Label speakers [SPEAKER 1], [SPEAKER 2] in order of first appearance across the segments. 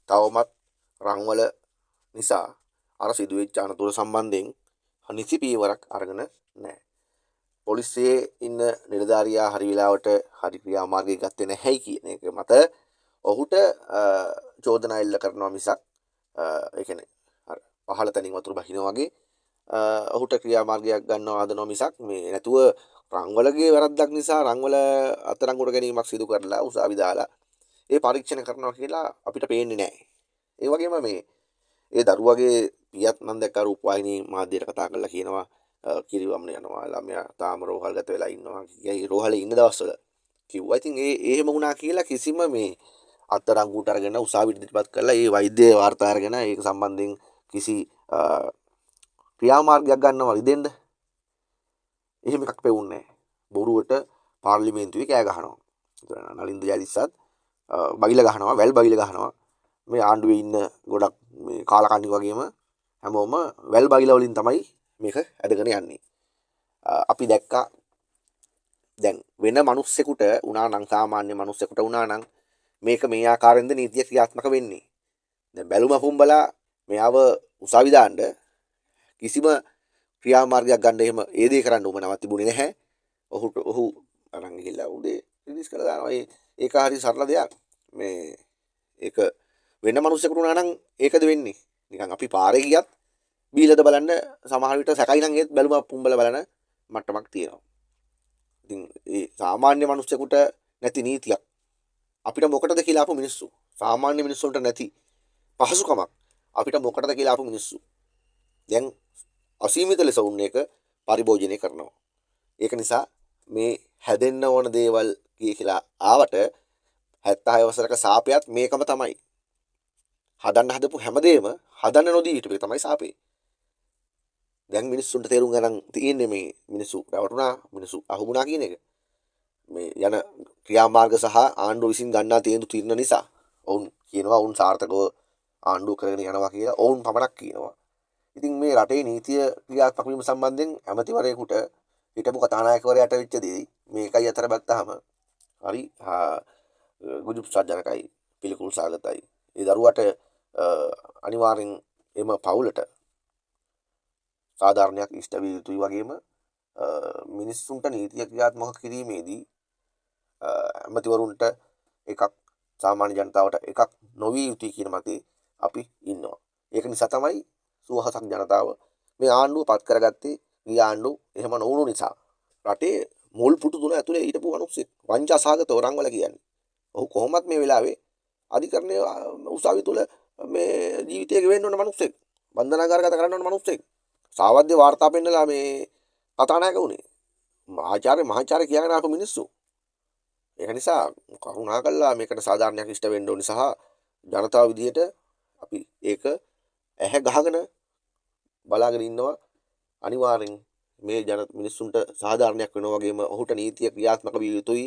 [SPEAKER 1] තවමත් රංවල නිසා අර සිදුවෙච්ච අනතුර සම්බන්ධයෙන් නිසි පියවරක් අරගෙන නැහැ. පොලිසියේ ඉන්න නිලධාරියා හරි වෙලාවට හරි ක්‍රියාමාර්ගය ගත්තේ නැහැයි කියන එක මත ඔහුට චෝදනා එල්ල කරනවා මිසක් ඒ කියන්නේ අර පහළ තනින් වතුර බහිනා වගේ ඔහුට ක්‍රියාමාර්ගයක් ගන්නවා හදනවා මිසක් මේ නැතුව රංවලගේ වැරද්දක් නිසා රංවල අත්අඩංගුවට ගැනීමක් සිදු කරලා උසාවි දාලා ඒ පරීක්ෂණ කරනවා කියලා අපිට පේන්නේ නැහැ. ඒ වගේම මේ ඒ දරුවගේ පියත් මම දැක්ක රූපවාහිනී මාධ්‍යයට කතා කරලා කියනවා කිරිවම්න යනවා ළමයා තාම රෝහල්ගත වෙලා ඉන්නවා. ගියයි රෝහලේ ඉන්න දවස්වල කිව්වා. ඉතින් ඒ එහෙම වුණා කියලා කිසිම මේ අත්අඩංගුවට අරගෙන උසාවියට ඉදිරිපත් කරලා ඒ වෛද්‍ය වාර්තා අරගෙන ඒක සම්බන්ධයෙන් කිසි ක්‍රියාමාර්ගයක් ගන්නවා රිදෙන්න. එහෙම එකක් පෙවුන්නේ නැහැ. බොරුවට පාර්ලිමේන්තුවේ කෑ ගහනවා. නලින්ද ජයතිස්සත් බගිල ගහනවා, වැල් බගිල ගහනවා. මේ ආණ්ඩුවේ ඉන්න ගොඩක් මේ කාලකන්ණි වගේම හැමෝම වැල් බගිල වලින් තමයි මේක ඇදගෙන යන්නේ. අපි දැක්කා දැන් වෙන මිනිස්සෙකුට උනා නම් සාමාන්‍ය මිනිස්සෙකුට උනා නම් මේක මේ ආකාරයෙන්ද නීතිය ක්‍රියාත්මක වෙන්නේ. දැන් බැලුම පුම්බලා මෙයාව උසාවි දාන්න කිසිම ක්‍රියාමාර්ගයක් ගන්න එහෙම ඒ දේ කරන්න උවමනාවක් තිබුණේ නැහැ. ඔහු අරන් ගිහිල්ලා උදේ රිලීස් කරලා දානවා. ඒක හරි සරල දෙයක්. මේ ඒක වෙන මිනිස්සුෙකුට උනා නම් ඒකද වෙන්නේ. නිකන් අපි පාරේ ගියත් බීලද බලන්න සමහර විට සැකයි නම් ඒත් බැලුම පුම්බලා බලන මට්ටමක් තියෙනවා. ඉතින් ඒ සාමාන්‍ය මිනිස්සුෙකුට නැති නීතියක් අපිට මොකටද කියලා ආපු මිනිස්සු. සාමාන්‍ය මිනිස්සුන්ට නැති පහසුකමක් අපිට මොකටද කියලා ආපු මිනිස්සු. දැන් අසීමිත ලෙස උන් එක පරිභෝජනය කරනවා. ඒක නිසා මේ හැදෙන්න ඕන දේවල් කියලා ආවට 76 වසරක සාපයත් මේකම තමයි. හදන්න හදපු හැමදේම හදන්න නොදී හිටපේ තමයි සාපේ. දැන් මිනිස්සුන්ට තේරුම් ගන්න තියෙන්නේ මේ මිනිස්සු රවටුණා මිනිස්සු අහුමුණා කියන එක. මේ යන ක්‍රියාමාර්ග සහ ආණ්ඩුව විසින් ගන්නා තීන්දුව නිසා ඔවුන් කියනවා ඔවුන් සාර්ථකව ආණ්ඩුව කරගෙන යනවා කියලා ඔවුන් පමණක් කියනවා. ඉතින් මේ රටේ නීතිය ක්‍රියාත්මක වීම සම්බන්ධයෙන් ඇමතිවරයෙකුට හිටපු කතානායකවරයාට වෙච්ච දේ මේකයි අතර බැලුවාම හරි ගුජුප්සාජනකයි පිළිකුල් සාගතයි. ඒ දරුවට අනිවාර්යෙන් එම පවුලට සාධාරණයක් ඉෂ්ට විය යුතුයි වගේම මිනිස්සුන්ට නීතිය ක්‍රියාත්මක කිරීමේදී ඇමතිවරුන්ට එකක් සාමාන්‍ය ජනතාවට එකක් නොවිය යුතුයි කියන මතේ අපි ඉන්නවා. ඒක නිසා තමයි සුවහසක් ජනතාව මේ ආණ්ඩුව පත් කරගත්තේ. මේ ආණ්ඩුව එහෙම නොවුණු නිසා රටේ මුල් පුටු තුන ඇතුලේ හිටපු මිනිස්සෙක් වංචා සාගත රංගවල කියන්නේ. ඔහු කොහොමත් මේ වෙලාවේ අධිකරණයේ උසාවි තුල මේ ජීවිතය ගෙවෙන්න ඕන මිනිස්සෙක්. බන්ධනාගාරගත කරන්න ඕන මිනිස්සෙක්. සාවද්‍ය වාර්තා පෙන්නලා මේ කතානායක වුණේ. මහාචාර්ය කියගෙන ආපු මිනිස්සු. ඒක නිසා කරුණා කළා මේකට සාධාරණයක් ඉෂ්ට වෙන්න ඕනි සහ ජනතාව විදියට අපි ඒක ඇහැ ගහගෙන බලාගෙන ඉන්නවා. අනිවාර්යෙන් මේ මිනිස්සුන්ට සාධාරණයක් වෙනවා වගේම ඔහුට නීතිය ක්‍රියාත්මක විය යුතුයි.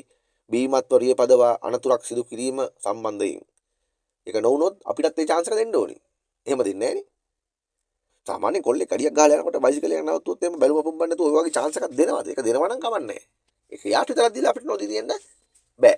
[SPEAKER 1] බීමත්ව රියපදවා අනතුරක් සිදු කිරීම සම්බන්ධයෙන්. ඒක නොවුනොත් අපිටත් ඒ chance එක දෙන්න ඕනේ. එහෙම දෙන්නේ නැහනේ. සාමාන්‍යයෙන් කොල්ලේ කඩියක් ගහලා යනකොට බයිසිකලයක් නවත්තුවොත් එහෙම බැලුම පුම්බන්න නැතුව ඔය වගේ chance එකක් දෙනවාද? ඒක දෙනවා නම් කමන්නේ නැහැ. ඒක යාට විතරක් දීලා අපිට නොදී දෙන්න බෑ.